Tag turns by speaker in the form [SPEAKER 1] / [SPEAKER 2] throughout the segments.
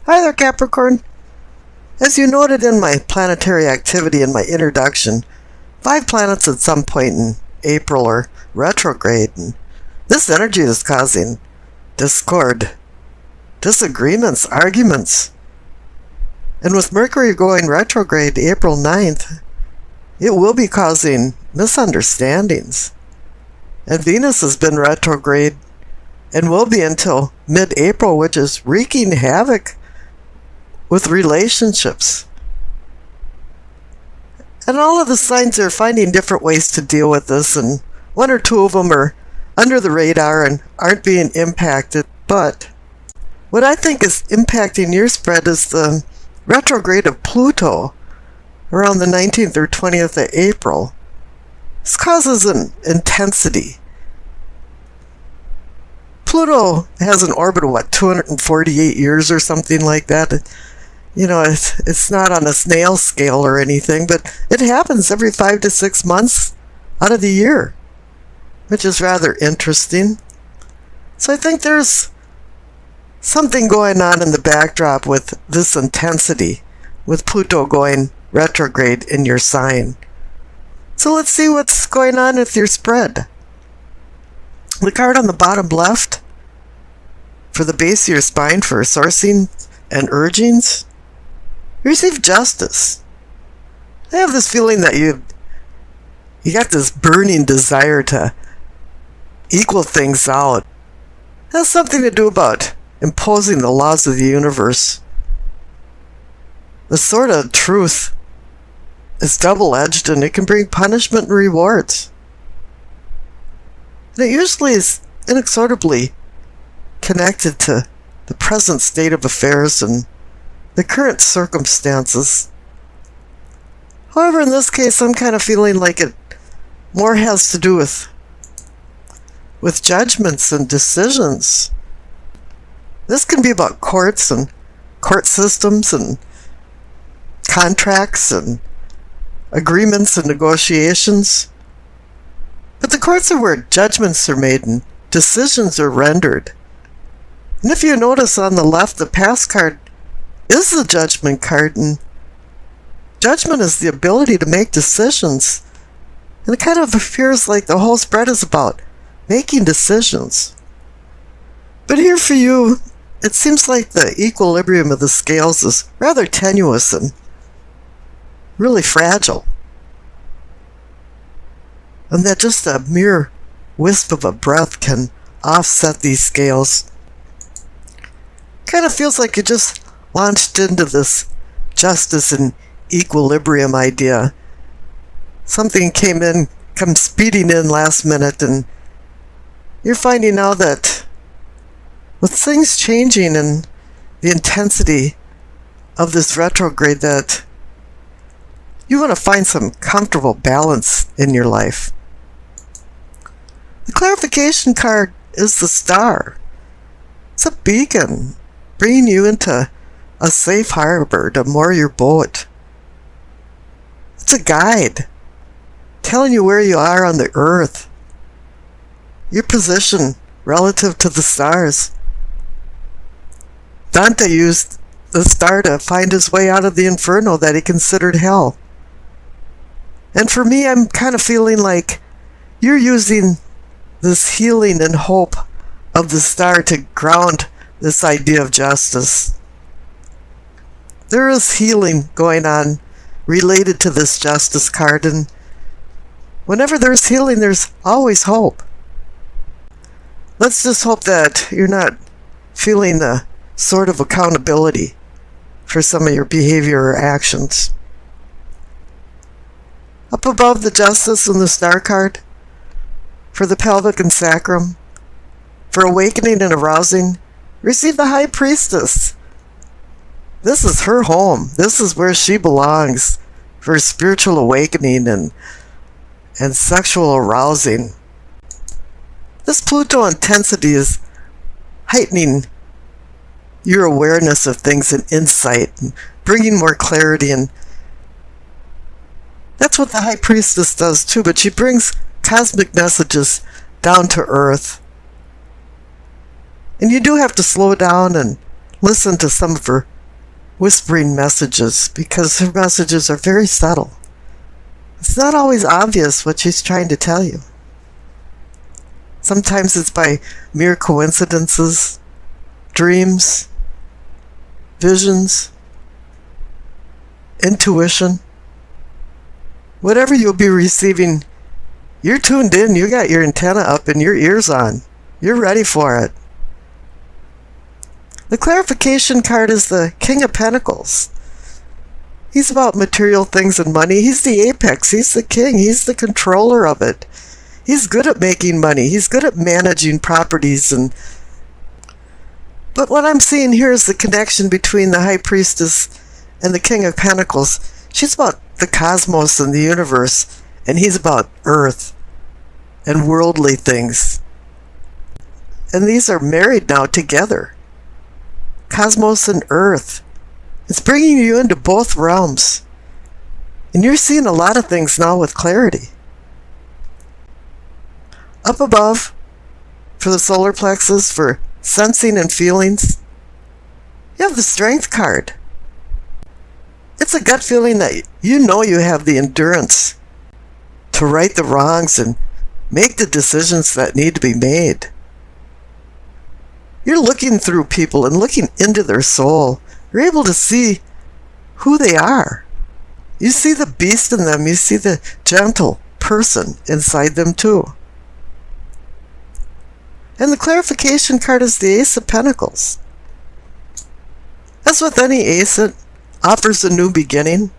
[SPEAKER 1] Hi there, Capricorn. As you noted in my planetary activity in my introduction, 5 planets at some point in April are retrograde, and this energy is causing discord, disagreements, arguments. And with Mercury going retrograde April 9th, it will be causing misunderstandings. And Venus has been retrograde and will be until mid-April, which is wreaking havoc with relationships. And all of the signs are finding different ways to deal with this, and 1 or 2 of them are under the radar and aren't being impacted. But what I think is impacting your spread is the retrograde of Pluto around the 19th or 20th of April. This causes an intensity. Pluto has an orbit of 248 years or something like that. It's not on a snail scale or anything, but it happens every 5 to 6 months out of the year, which is rather interesting. So I think there's something going on in the backdrop with this intensity, with Pluto going retrograde in your sign. So let's see what's going on with your spread. The card on the bottom left for the base of your spine for sourcing and urgings, you receive justice. I have this feeling that you got this burning desire to equal things out. It has something to do about imposing the laws of the universe. The sword of truth is double-edged, and it can bring punishment and rewards. And it usually is inexorably connected to the present state of affairs and the current circumstances. However, in this case, I'm kind of feeling like it more has to do with judgments and decisions. This can be about courts and court systems and contracts and agreements and negotiations. But the courts are where judgments are made and decisions are rendered. And if you notice on the left, the past card is the judgment card, and judgment is the ability to make decisions. And it kind of appears like the whole spread is about making decisions. But here for you, it seems like the equilibrium of the scales is rather tenuous and really fragile. And that just a mere wisp of a breath can offset these scales. Kind of feels like you just launched into this justice and equilibrium idea. Something come speeding in last minute, and you're finding out that with things changing and the intensity of this retrograde, that you want to find some comfortable balance in your life. The clarification card is the star. It's a beacon bringing you into a safe harbor to moor your boat. It's a guide telling you where you are on the earth, your position relative to the stars. Dante used the star to find his way out of the inferno that he considered hell. And for me, I'm kind of feeling like you're using this healing and hope of the star to ground this idea of justice. There is healing going on related to this justice card, and whenever there's healing, there's always hope. Let's just hope that you're not feeling the sort of accountability for some of your behavior or actions. Up above the justice and the star card, for the pelvic and sacrum, for awakening and arousing, receive the high priestess. This is her home. This is where she belongs for spiritual awakening and sexual arousing. This Pluto intensity is heightening your awareness of things and insight, and bringing more clarity, and that's what the High Priestess does too, but she brings cosmic messages down to earth. And you do have to slow down and listen to some of her whispering messages because her messages are very subtle. It's not always obvious what she's trying to tell you. Sometimes it's by mere coincidences, dreams, visions, intuition. Whatever you'll be receiving, you're tuned in, you got your antenna up and your ears on. You're ready for it. The clarification card is the King of Pentacles. He's about material things and money. He's the apex. He's the king. He's the controller of it. He's good at making money. He's good at managing properties. But what I'm seeing here is the connection between the High Priestess and the King of Pentacles. She's about the cosmos and the universe, and he's about earth and worldly things. And these are married now together. Cosmos and earth. It's bringing you into both realms. And you're seeing a lot of things now with clarity. Up above, for the solar plexus, for sensing and feelings, you have the Strength card. It's a gut feeling that you know you have the endurance to right the wrongs and make the decisions that need to be made. You're looking through people and looking into their soul. You're able to see who they are. You see the beast in them. You see the gentle person inside them too. And the clarification card is the Ace of Pentacles. As with any ace, it offers a new beginning.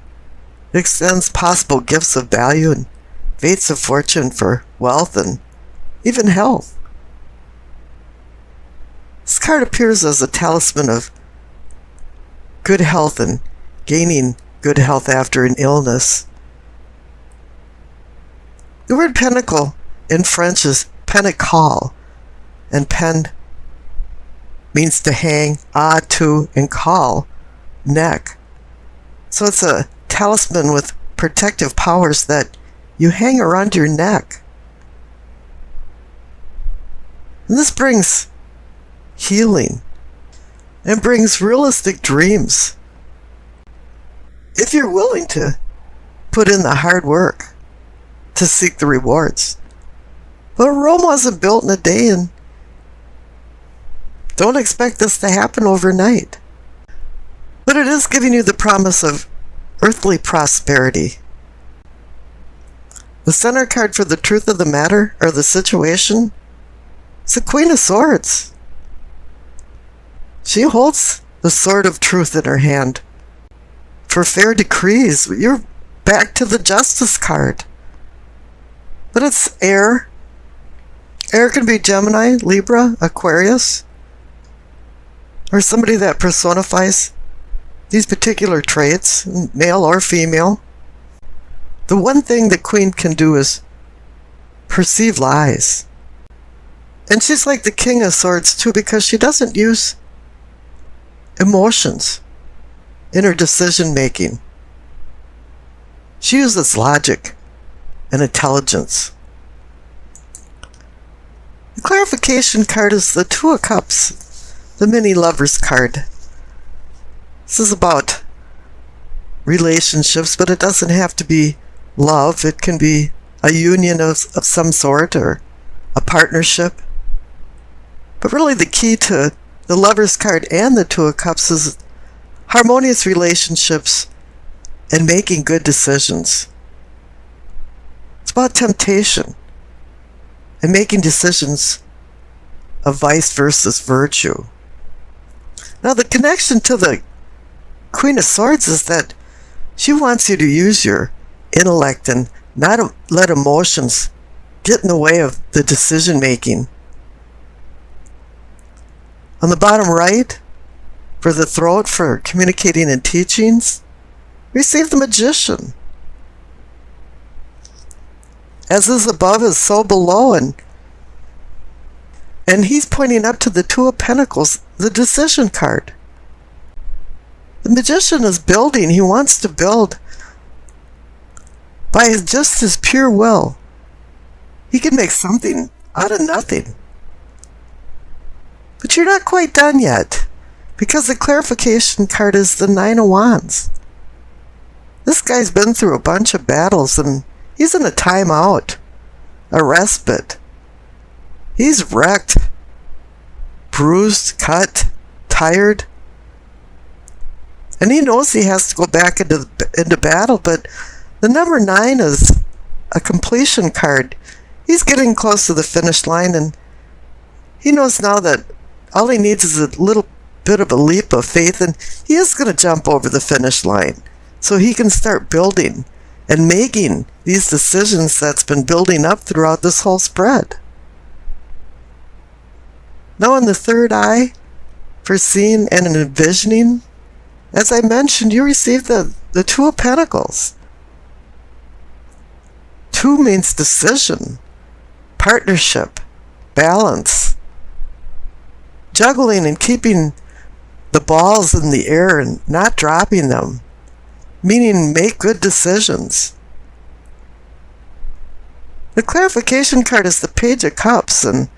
[SPEAKER 1] It extends possible gifts of value and fates of fortune for wealth and even health. This card appears as a talisman of good health and gaining good health after an illness. The word pentacle in French is pentacle, and pen means to hang, to, and call, neck. So it's a talisman with protective powers that you hang around your neck. And this brings healing and brings realistic dreams if you're willing to put in the hard work to seek the rewards. But Rome wasn't built in a day, and don't expect this to happen overnight. But it is giving you the promise of earthly prosperity. The center card for the truth of the matter, or the situation, is the Queen of Swords. She holds the sword of truth in her hand. For fair decrees, you're back to the Justice card. But it's air. Air can be Gemini, Libra, Aquarius, or somebody that personifies these particular traits, male or female. The one thing the Queen can do is perceive lies. And she's like the King of Swords too, because she doesn't use emotions in her decision making. She uses logic and intelligence. The clarification card is the Two of Cups, the mini lovers card. This is about relationships, but it doesn't have to be love. It can be a union of some sort, or a partnership. But really the key to the Lovers card and the Two of Cups is harmonious relationships and making good decisions. It's about temptation and making decisions of vice versus virtue. Now the connection to the Queen of Swords is that she wants you to use your intellect and not let emotions get in the way of the decision making. On the bottom right, for the throat, for communicating and teachings, receive the Magician. As is above is so below, and he's pointing up to the Two of Pentacles, the Decision card. The Magician is building. He wants to build by just his pure will. He can make something out of nothing. But you're not quite done yet. Because the clarification card is the Nine of Wands. This guy's been through a bunch of battles and he's in a timeout, a respite. He's wrecked, bruised, cut, tired. And he knows he has to go back into battle, but the number 9 is a completion card. He's getting close to the finish line, and he knows now that all he needs is a little bit of a leap of faith, and he is going to jump over the finish line so he can start building and making these decisions that's been building up throughout this whole spread. Now in the third eye, for seeing and envisioning, as I mentioned, you receive the Two of Pentacles. 2 means decision, partnership, balance, juggling and keeping the balls in the air and not dropping them, meaning make good decisions. The clarification card is the Page of Cups, and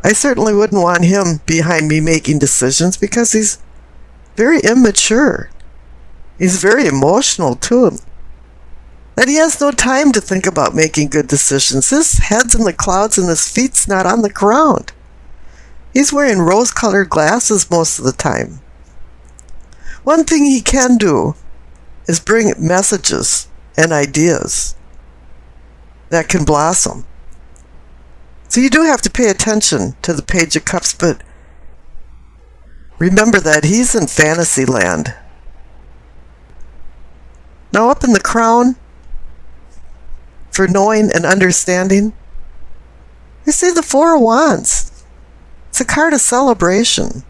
[SPEAKER 1] I certainly wouldn't want him behind me making decisions because he's very immature. He's very emotional too. And he has no time to think about making good decisions. His head's in the clouds and his feet's not on the ground. He's wearing rose-colored glasses most of the time. One thing he can do is bring messages and ideas that can blossom. So you do have to pay attention to the Page of Cups, but remember that he's in fantasy land. Now up in the crown, for knowing and understanding, you see the Four of Wands. It's a card of celebration.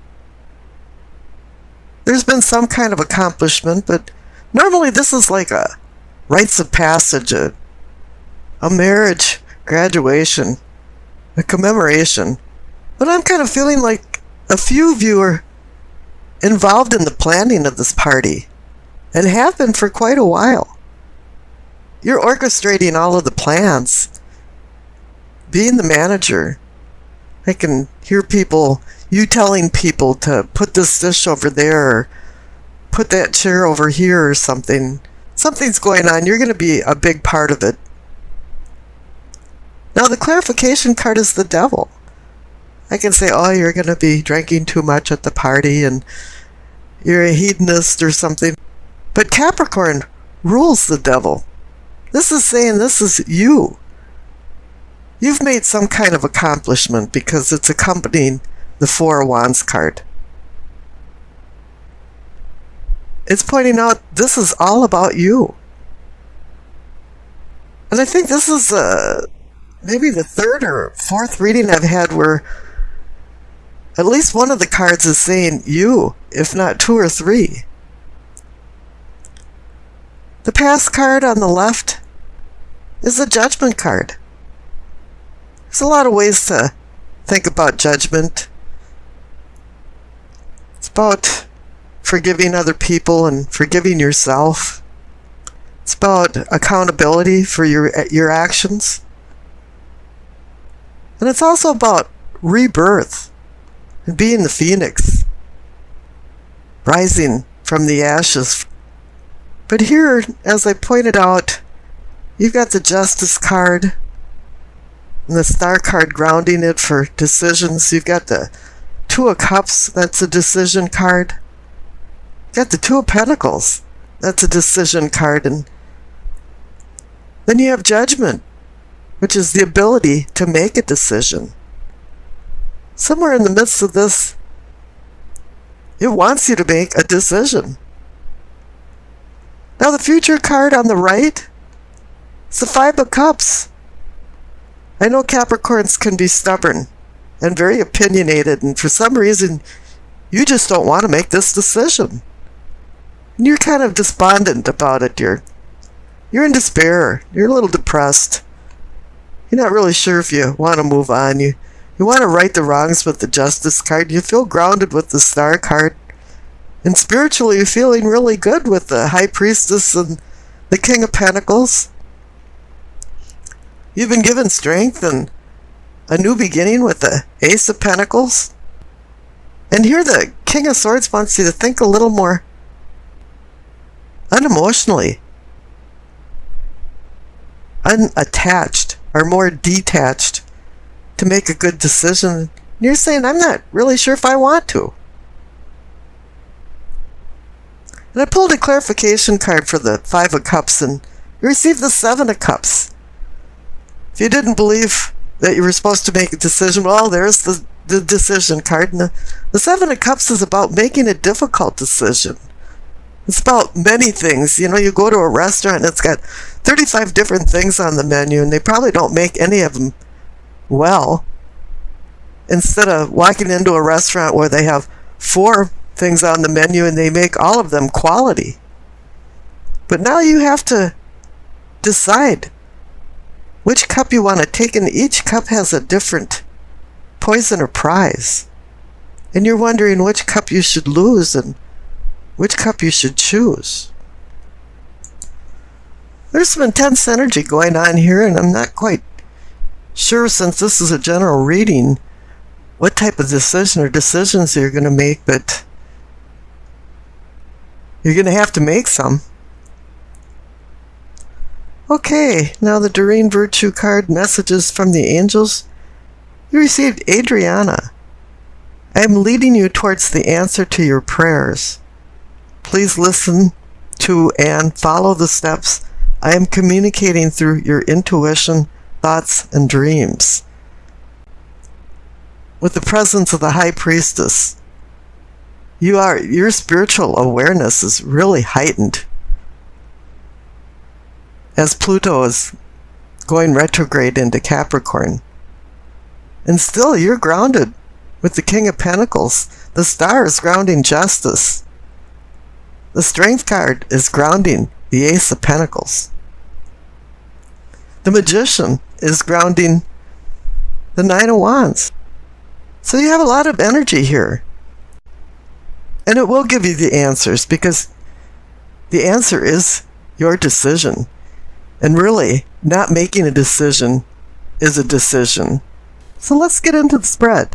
[SPEAKER 1] There's been some kind of accomplishment, but normally this is like a rites of passage, a marriage, graduation, a commemoration. But I'm kind of feeling like a few of you are involved in the planning of this party and have been for quite a while. You're orchestrating all of the plans, being the manager. I can hear you telling people to put this dish over there, or put that chair over here or something. Something's going on. You're going to be a big part of it. Now the clarification card is the Devil. I can say, oh, you're going to be drinking too much at the party and you're a hedonist or something. But Capricorn rules the Devil. This is saying this is you. You've made some kind of accomplishment because it's accompanying the Four of Wands card. It's pointing out this is all about you. And I think this is maybe the third or fourth reading I've had where at least one of the cards is saying you, if not 2 or 3. The past card on the left is the Judgment card. There's a lot of ways to think about judgment. It's about forgiving other people and forgiving yourself. It's about accountability for your actions. And it's also about rebirth and being the phoenix, rising from the ashes. But here, as I pointed out, you've got the Justice card and the Star card grounding it for decisions. You've got the Two of Cups, that's a decision card. You've got the Two of Pentacles, that's a decision card. And then you have Judgment, which is the ability to make a decision. Somewhere in the midst of this, it wants you to make a decision. Now the Future card on the right, it's the Five of Cups. I know Capricorns can be stubborn and very opinionated, and for some reason, you just don't want to make this decision. And you're kind of despondent about it. You're in despair. You're a little depressed. You're not really sure if you want to move on. You want to right the wrongs with the Justice card. You feel grounded with the Star card. And spiritually, you're feeling really good with the High Priestess and the King of Pentacles. You've been given strength and a new beginning with the Ace of Pentacles. And here the King of Swords wants you to think a little more unemotionally, unattached, or more detached to make a good decision. And you're saying, I'm not really sure if I want to. And I pulled a clarification card for the Five of Cups, and you received the Seven of Cups. If you didn't believe that you were supposed to make a decision, well, there's the decision card. And the Seven of Cups is about making a difficult decision. It's about many things. You know, you go to a restaurant and it's got 35 different things on the menu, and they probably don't make any of them well. Instead of walking into a restaurant where they have 4 things on the menu and they make all of them quality. But now you have to decide which cup you want to take, and each cup has a different poison or prize. And you're wondering which cup you should lose and which cup you should choose. There's some intense energy going on here, and I'm not quite sure, since this is a general reading, what type of decision or decisions you're going to make, but you're going to have to make some. Okay, now the Doreen Virtue card, messages from the angels. You received Adriana. I am leading you towards the answer to your prayers. Please listen to and follow the steps I am communicating through your intuition, thoughts, and dreams. With the presence of the High Priestess, your spiritual awareness is really heightened, as Pluto is going retrograde into Capricorn. And still, you're grounded with the King of Pentacles. The Star is grounding justice. The Strength card is grounding the Ace of Pentacles. The Magician is grounding the Nine of Wands. So you have a lot of energy here. And it will give you the answers, because the answer is your decision. And really, not making a decision is a decision. So let's get into the spread.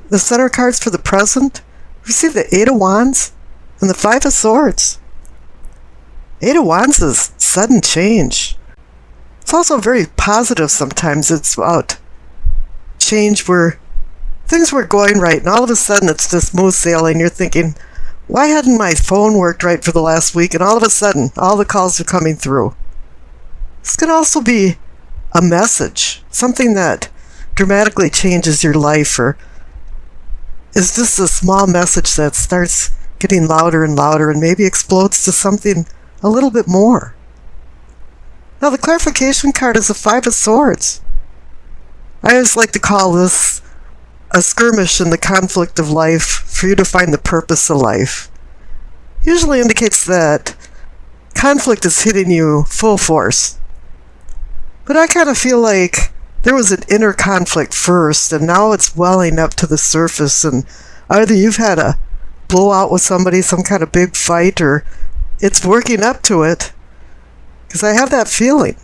[SPEAKER 1] The center cards for the present, receive the Eight of Wands and the Five of Swords. Eight of Wands is sudden change. It's also very positive sometimes. It's about change where things were going right, and all of a sudden it's just smooth sailing. You're thinking, why hadn't my phone worked right for the last week? And all of a sudden, all the calls are coming through. This can also be a message, something that dramatically changes your life, or is just a small message that starts getting louder and louder and maybe explodes to something a little bit more. Now the clarification card is the Five of Swords. I always like to call this a skirmish in the conflict of life for you to find the purpose of life. Usually indicates that conflict is hitting you full force. But I kind of feel like there was an inner conflict first, and now it's welling up to the surface, and either you've had a blowout with somebody, some kind of big fight, or it's working up to it, because I have that feeling.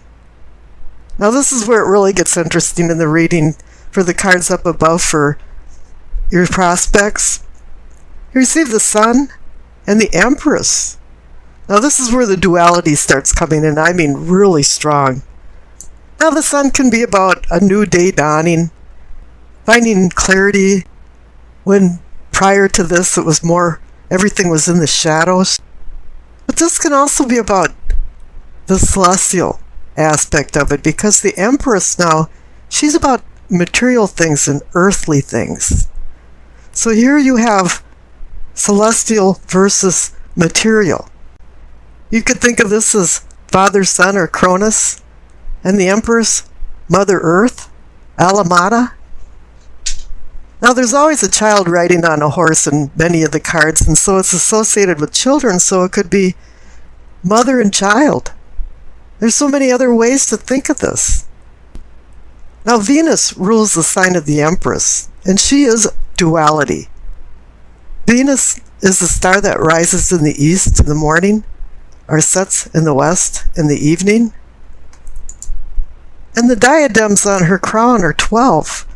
[SPEAKER 1] Now this is where it really gets interesting in the reading for the cards up above for your prospects. You receive the Sun and the Empress. Now this is where the duality starts coming in, I mean really strong. Now the Sun can be about a new day dawning, finding clarity, when prior to this it was more, everything was in the shadows. But this can also be about the celestial aspect of it, because the Empress now, she's about material things and earthly things. So here you have celestial versus material. You could think of this as Father, Son, or Cronus, and the Empress, Mother Earth, Alamada. Now there's always a child riding on a horse in many of the cards, and so it's associated with children, so it could be mother and child. There's so many other ways to think of this. Now Venus rules the sign of the Empress, and she is duality. Venus is the star that rises in the east in the morning, or sets in the west in the evening. And the diadems on her crown are 12.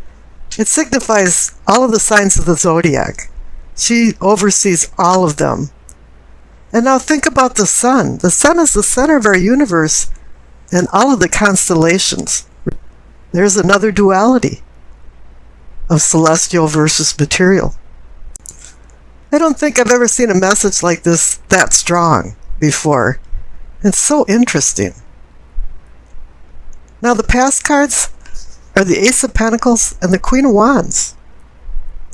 [SPEAKER 1] It signifies all of the signs of the zodiac. She oversees all of them. And now think about the sun. The sun is the center of our universe and all of the constellations. There's another duality of celestial versus material. I don't think I've ever seen a message like this that strong before. It's so interesting. Now the past cards are the Ace of Pentacles and the Queen of Wands.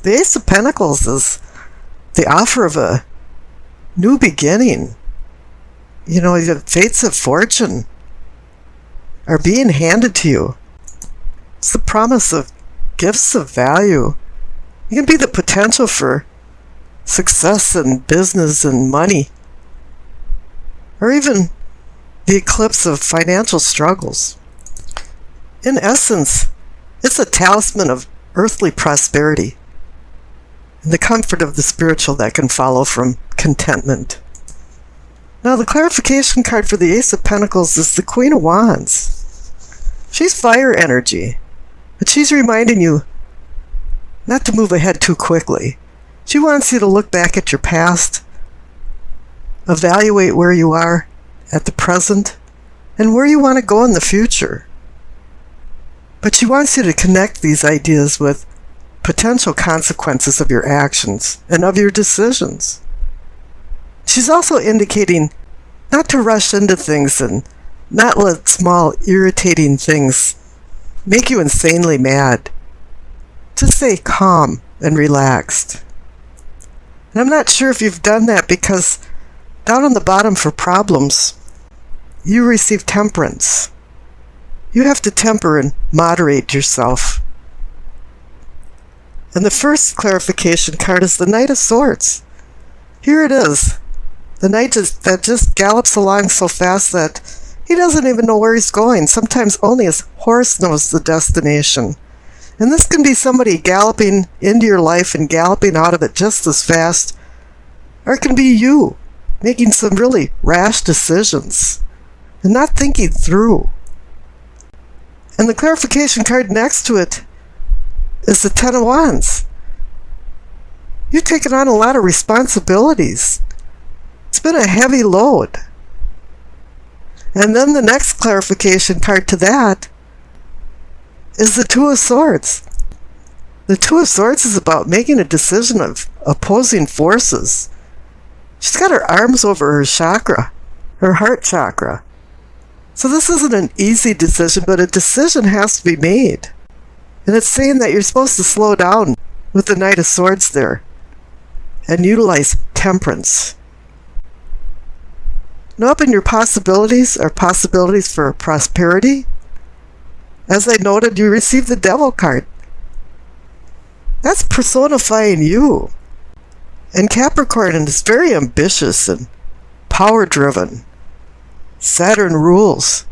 [SPEAKER 1] The Ace of Pentacles is the offer of a new beginning. You know, the fates of fortune are being handed to you. It's the promise of gifts of value. It can be the potential for success in business and money, or even the eclipse of financial struggles. In essence, it's a talisman of earthly prosperity and the comfort of the spiritual that can follow from contentment. Now, the clarification card for the Ace of Pentacles is the Queen of Wands. She's fire energy, but she's reminding you not to move ahead too quickly. She wants you to look back at your past, evaluate where you are at the present, and where you want to go in the future. But she wants you to connect these ideas with potential consequences of your actions and of your decisions. She's also indicating not to rush into things and not let small irritating things make you insanely mad. To stay calm and relaxed. And I'm not sure if you've done that, because down on the bottom for problems, you receive temperance. You have to temper and moderate yourself. And the first clarification card is the Knight of Swords. Here it is. The knight that just gallops along so fast that he doesn't even know where he's going. Sometimes only his horse knows the destination. And this can be somebody galloping into your life and galloping out of it just as fast. Or it can be you making some really rash decisions and not thinking through. And the clarification card next to it is the Ten of Wands. You've taken on a lot of responsibilities. It's been a heavy load. And then the next clarification card to that is the Two of Swords. The Two of Swords is about making a decision of opposing forces. She's got her arms over her chakra, her heart chakra. So this isn't an easy decision, but a decision has to be made. And it's saying that you're supposed to slow down with the Knight of Swords there and utilize temperance. Now, up in your possibilities are possibilities for prosperity. As I noted, you received the Devil card. That's personifying you. And Capricorn is very ambitious and power-driven. Saturn rules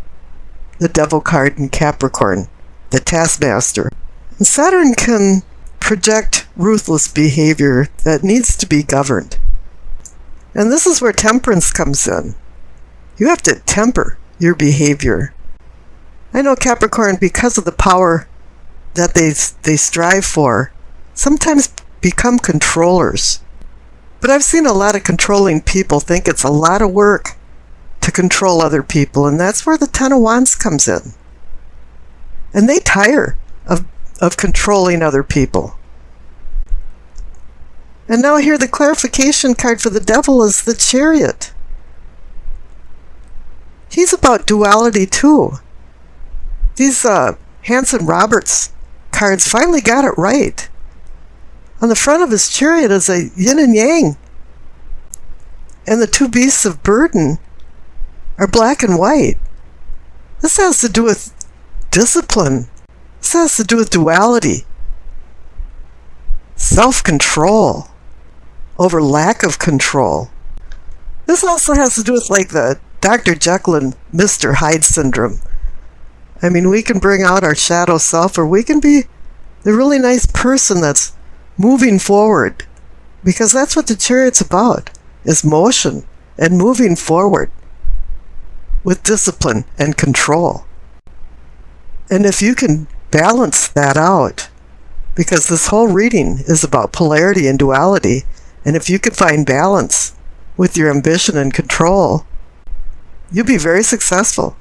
[SPEAKER 1] the Devil card in Capricorn, the taskmaster. And Saturn can project ruthless behavior that needs to be governed. And this is where temperance comes in. You have to temper your behavior. I know Capricorn, because of the power that they strive for, sometimes become controllers. But I've seen a lot of controlling people think it's a lot of work to control other people, and that's where the Ten of Wands comes in. And they tire of controlling other people. And now here the clarification card for the Devil is the Chariot. He's about duality too. These Hanson Roberts cards finally got it right. On the front of his chariot is a yin and yang. And the two beasts of burden are black and white. This has to do with discipline. This has to do with duality. Self-control over lack of control. This also has to do with like the Dr. Jekyll and Mr. Hyde syndrome. I mean, we can bring out our shadow self, or we can be the really nice person that's moving forward. Because that's what the Chariot's about, is motion and moving forward with discipline and control. And if you can balance that out, because this whole reading is about polarity and duality, and if you can find balance with your ambition and control, you'll be very successful.